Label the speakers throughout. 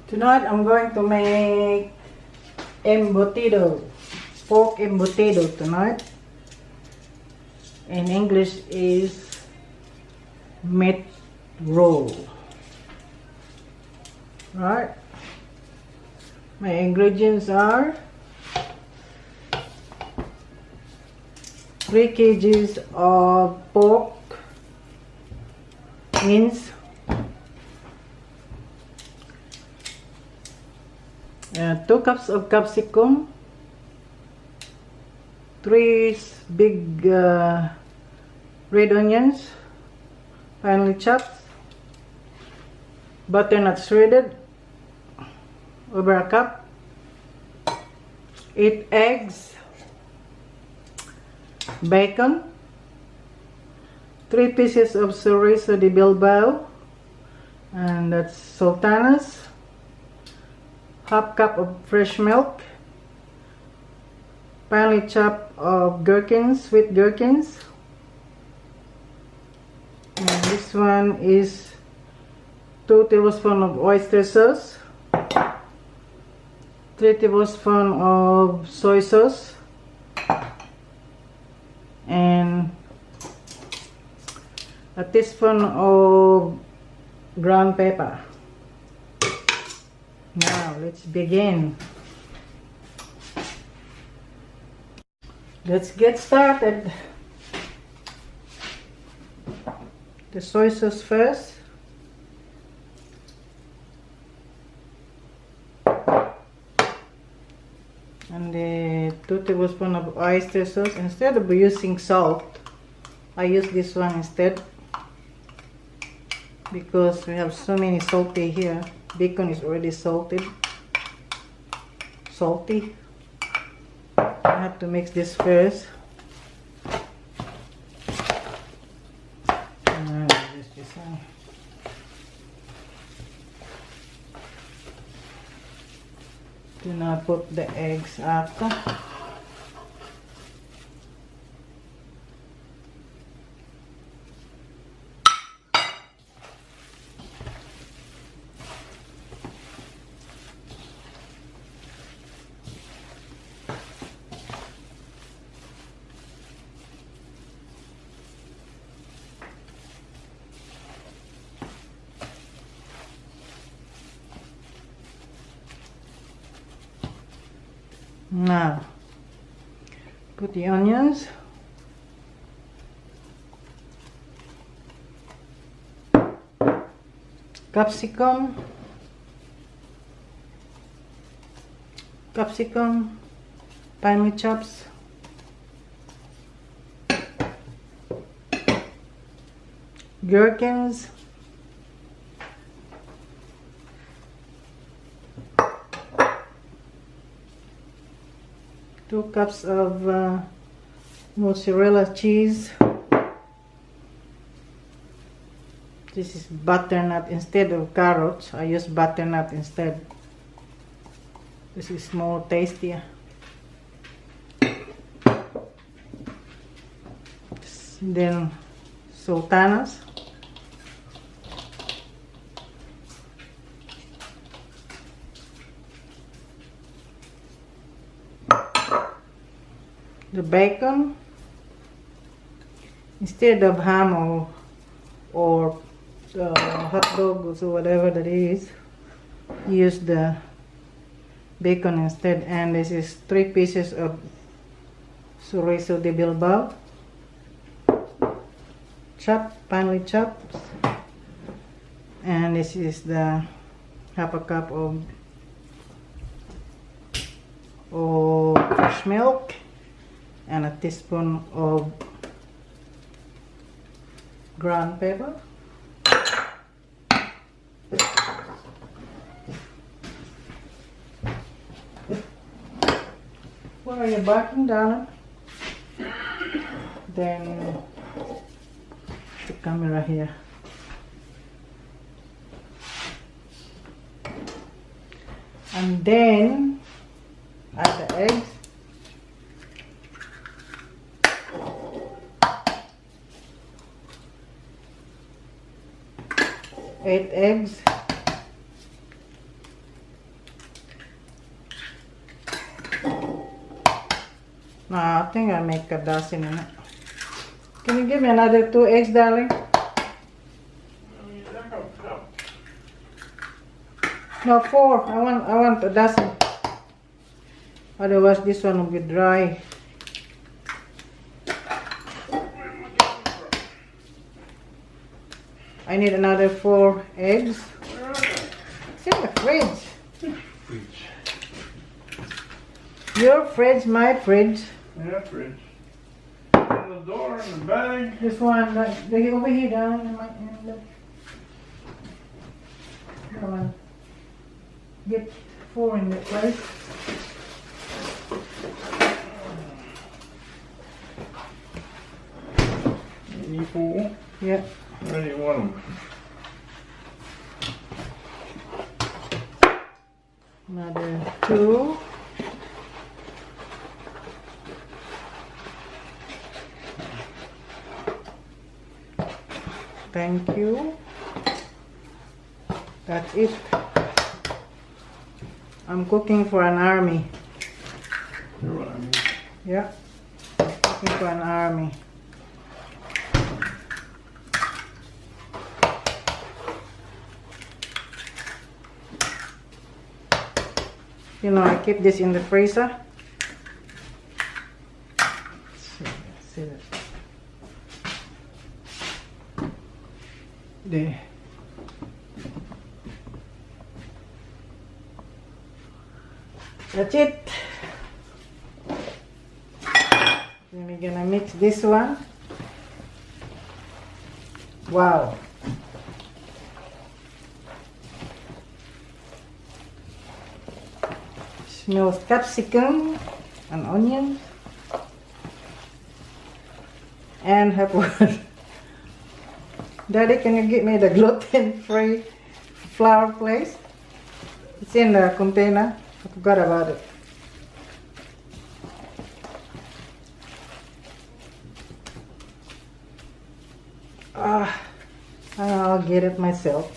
Speaker 1: Tonight I'm going to make embotido, pork embotido tonight. In English is meat roll. Right. My ingredients are 3 kgs of pork mince, 2 cups of capsicum, 3 big red onions, finely chopped, butternut shredded, over a cup, 8 eggs, bacon, 3 pieces of chorizo de Bilbao, and that's sultanas, half cup of fresh milk, finely chopped of gherkins, sweet gherkins, and this one is 2 tablespoons of oyster sauce, 3 tablespoons of soy sauce, and a teaspoon of ground pepper. Now let's begin. Let's get started. The soy sauce first. And the 2 tablespoons of oyster sauce. Instead of using salt, I use this one instead, because we have so many salty here. Bacon is already salty. I have to mix this first. This one. Do not put the eggs after. Now, put the onions, capsicum, finely chopped, gherkins, two cups of mozzarella cheese. This is butternut instead of carrots. I use butternut instead. This is more tastier. Then sultanas. The bacon, instead of ham or hot dog or whatever that is, use the bacon instead. And this is 3 pieces of chorizo de Bilbao, finely chopped, and this is the half a cup of fresh milk, and a teaspoon of ground pepper. Why are you barking, darling? Then the camera here. And then add the eggs. 8 eggs, No, I think I make a dozen in it. Can you give me another 2 eggs, darling? No, 4. I want a dozen. Otherwise, this one will be dry. I need another 4 eggs. It's in the fridge. Your fridge, my fridge.
Speaker 2: Yeah, fridge. In the door, in the bag.
Speaker 1: This one, they over here, darling. In the come on. Get 4 in the place.
Speaker 2: You need 4?
Speaker 1: Yeah.
Speaker 2: Where do you want them?
Speaker 1: Another 2. Thank you. That's it. I'm cooking for an army.
Speaker 2: You're what I mean.
Speaker 1: Yeah. Cooking for an army. You know, I keep this in the freezer. See that? There. That's it. Then we're gonna mix this one. Wow. Smells capsicum and onions and pepper. Daddy, can you get me the gluten-free flour, please? It's in the container. I forgot about it. I'll get it myself.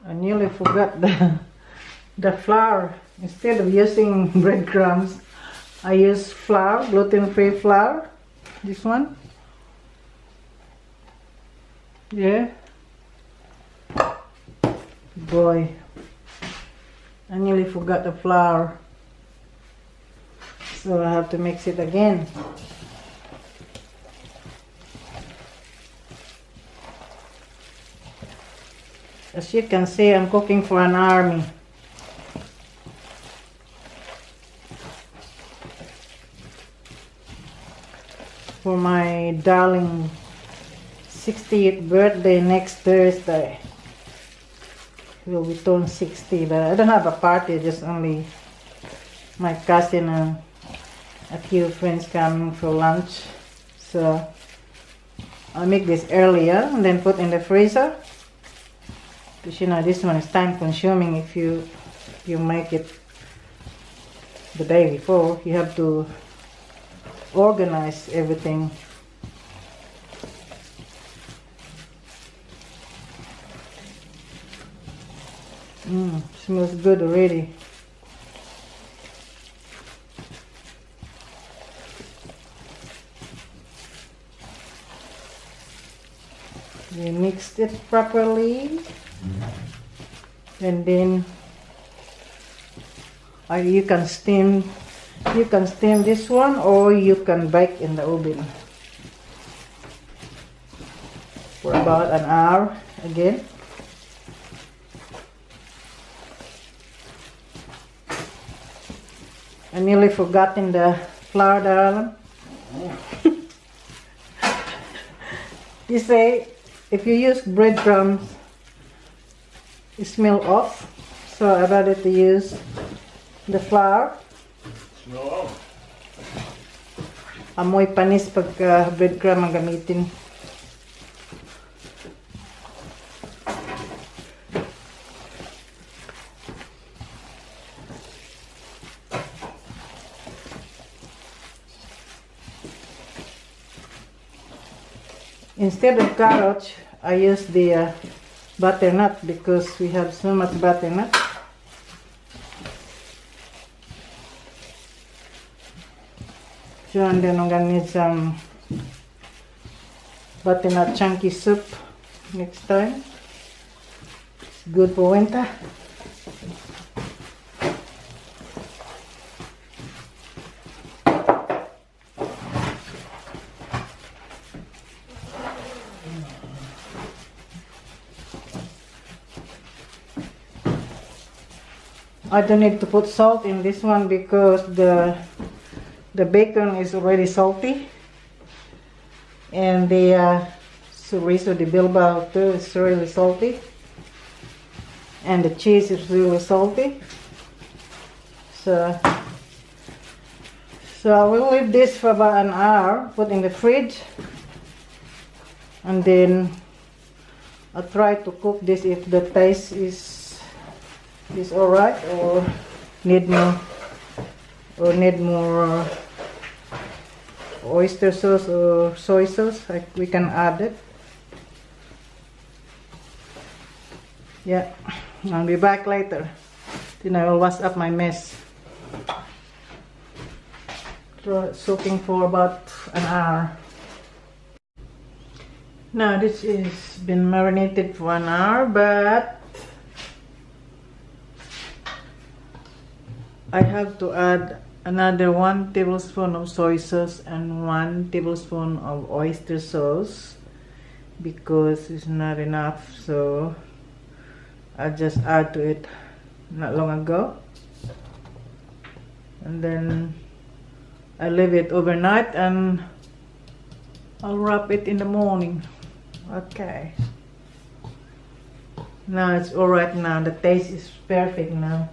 Speaker 1: I nearly forgot the flour. Instead of using breadcrumbs, I use flour, gluten-free flour. This one. Yeah. Boy, I nearly forgot the flour. So I have to mix it again. As you can see, I'm cooking for an army. For my darling 60th birthday next Thursday. Will be turned 60, but I don't have a party, just only my cousin and a few friends coming for lunch. So I'll make this earlier and then put in the freezer. Because you know this one is time consuming if you make it the day before. You have to organize everything. Smells good already. We mixed it properly, and then you can steam this one, or you can bake in the oven for about an hour again. I nearly forgotten the flour, darling. You say if you use breadcrumbs, it smell off. So I rather to use the flour.
Speaker 2: Smell off.
Speaker 1: Amoy panis pag breadcrumb ang gamitin. Instead of carrots, I use the butternut because we have so much butternut. So, and then I'm gonna need some butternut chunky soup next time. It's good for winter. I don't need to put salt in this one because the bacon is already salty, and the chorizo de Bilbao too is really salty, and the cheese is really salty. So I will leave this for about an hour, put in the fridge, and then I'll try to cook this if the taste is alright, or need more oyster sauce or soy sauce. We can add it. Yeah, I'll be back later. Then I will wash up my mess. Throw it soaking for about an hour. Now this is been marinated for an hour, but I have to add another 1 tablespoon of soy sauce and 1 tablespoon of oyster sauce because it's not enough, so I just add to it not long ago, and then I leave it overnight and I'll wrap it in the morning. Okay, now it's alright. Now the taste is perfect. Now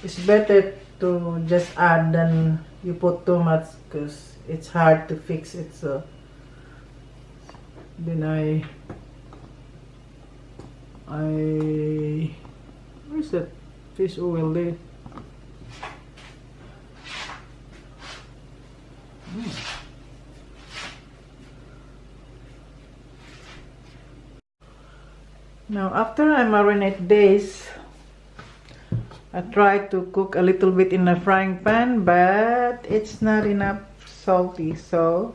Speaker 1: it's better to just add than you put too much because it's hard to fix it. So then where's that fish oil there? Now after I marinate this, I try to cook a little bit in the frying pan, but it's not enough salty, so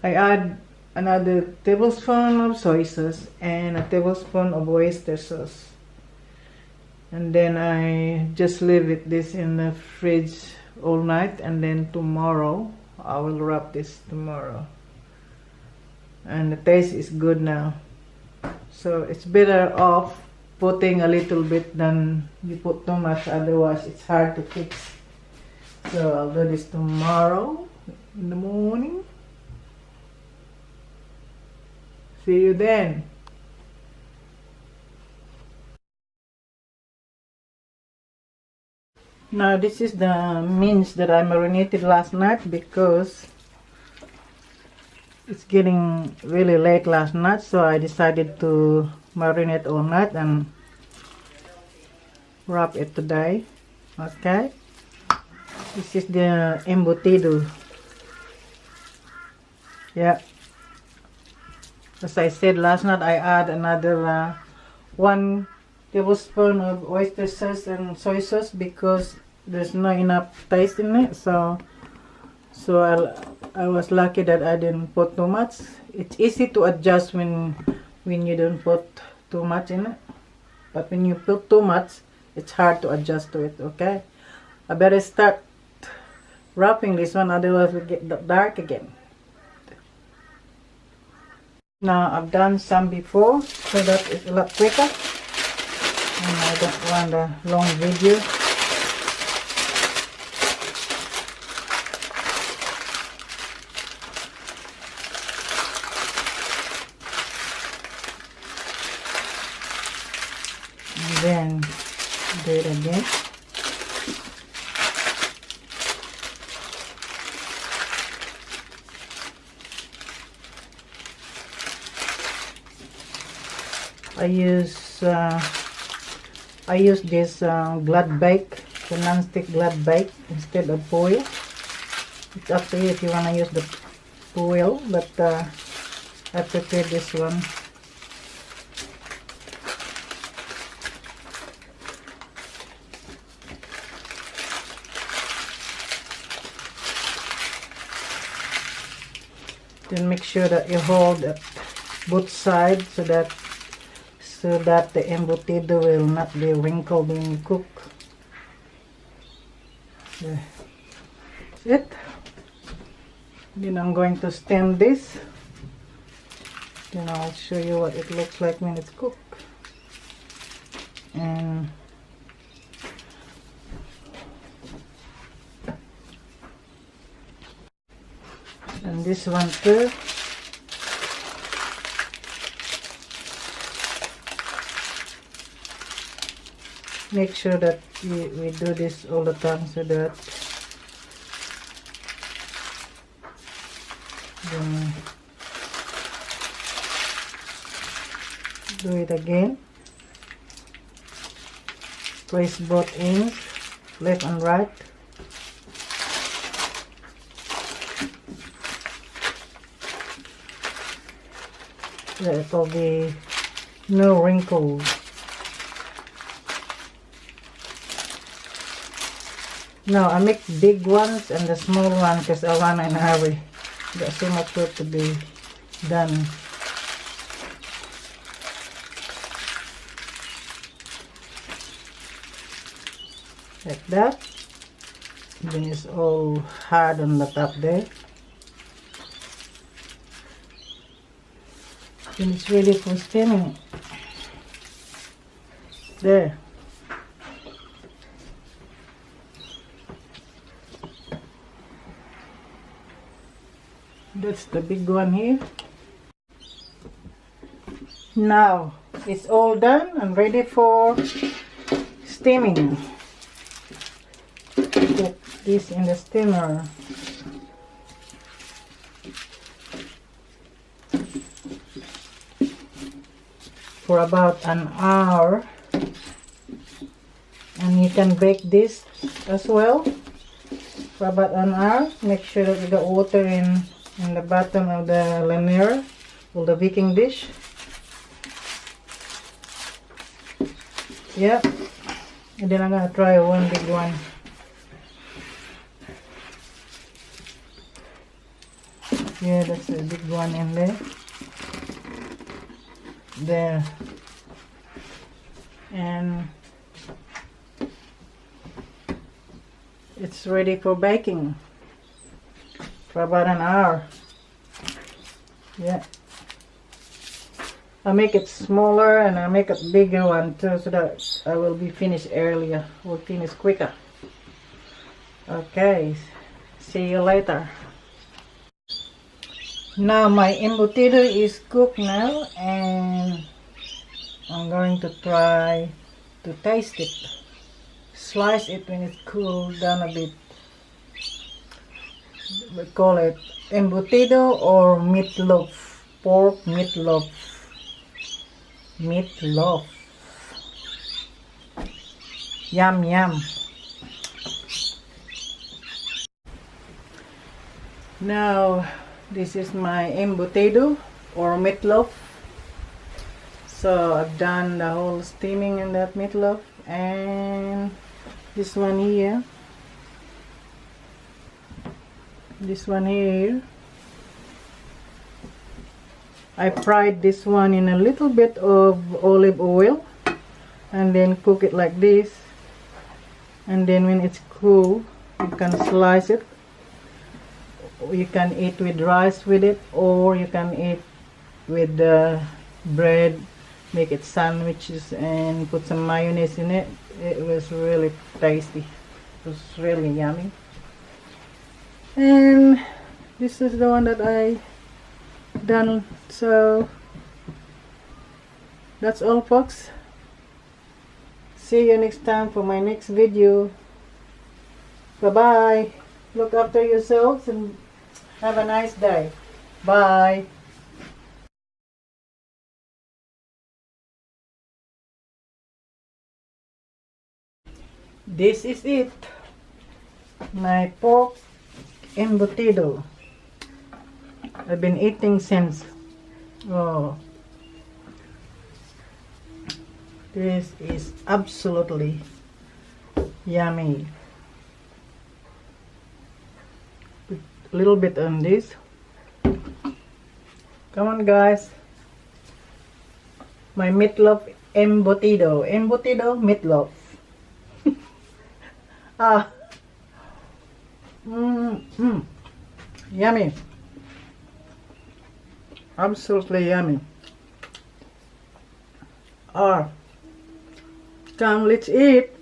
Speaker 1: I add another tablespoon of soy sauce and a tablespoon of oyster sauce, and then I just leave this in the fridge all night, and then tomorrow I will wrap this tomorrow, and the taste is good now. So it's better off putting a little bit than you put too much, otherwise it's hard to fix. So I'll do this tomorrow in the morning. See you then. Now this is the mince that I marinated last night because it's getting really late last night, so I decided to marinate all night and wrap it today. Okay, this is the Embotido. Yeah, as I said last night, I add another 1 tablespoon of oyster sauce and soy sauce because there's not enough taste in it. So I was lucky that I didn't put too much. It's easy to adjust when you don't put too much in it, but when you put too much, it's hard to adjust to it. Okay, I better start wrapping this one, otherwise it will get dark again. Now I've done some before, so that it's a lot quicker, and I don't want a long video. And then do it again. I use this glad bake, the non-stick glad bake instead of foil. It's up to you if you want to use the foil, but I prefer this one. Then make sure that you hold at both sides so that the embutido will not be wrinkled when you cook. There. That's it. Then I'm going to steam this. Then I'll show you what it looks like when it's cooked. And this one too. Make sure that we do this all the time so that then do it again. Place both ends, left and right. There will be no wrinkles. Now I make big ones and the small one because I want in a hurry. Got so much work to be done. Like that. Then it's all hard on the top there. Then it's ready for steaming. There. That's the big one here. Now it's all done and ready for steaming. Put this in the steamer. For about an hour, and you can bake this as well for about an hour. Make sure that you got water in the bottom of the lanera or the baking dish. Yep. And then I'm gonna try one big one. Yeah, that's a big one in there. There. And it's ready for baking for about an hour. Yeah. I make it smaller and I make a bigger one too so that I will be finished earlier. Will finish quicker. Okay. See you later. Now my embutido is cooked now and I'm going to try to taste it. Slice it when it's cooled down a bit. We call it embutido or meatloaf. Pork meatloaf. Meatloaf. Yum yum. Now this is my embutido or meatloaf. So I've done the whole steaming in that meatloaf, and this one here, I fried this one in a little bit of olive oil and then cook it like this, and then when it's cool you can slice it. You can eat with rice with it, or you can eat with bread, make it sandwiches and put some mayonnaise in it. It was really tasty. It was really yummy. And this is the one that I done. So that's all, folks. See you next time for my next video. Bye bye. Look after yourselves and have a nice day. Bye. This is it. My pork embutido. I've been eating since. Oh. This is absolutely yummy. Put a little bit on this. Come on, guys. My meatloaf embotido. Embotido meatloaf. Ah. Yummy. Absolutely yummy. Ah. Come, let's eat.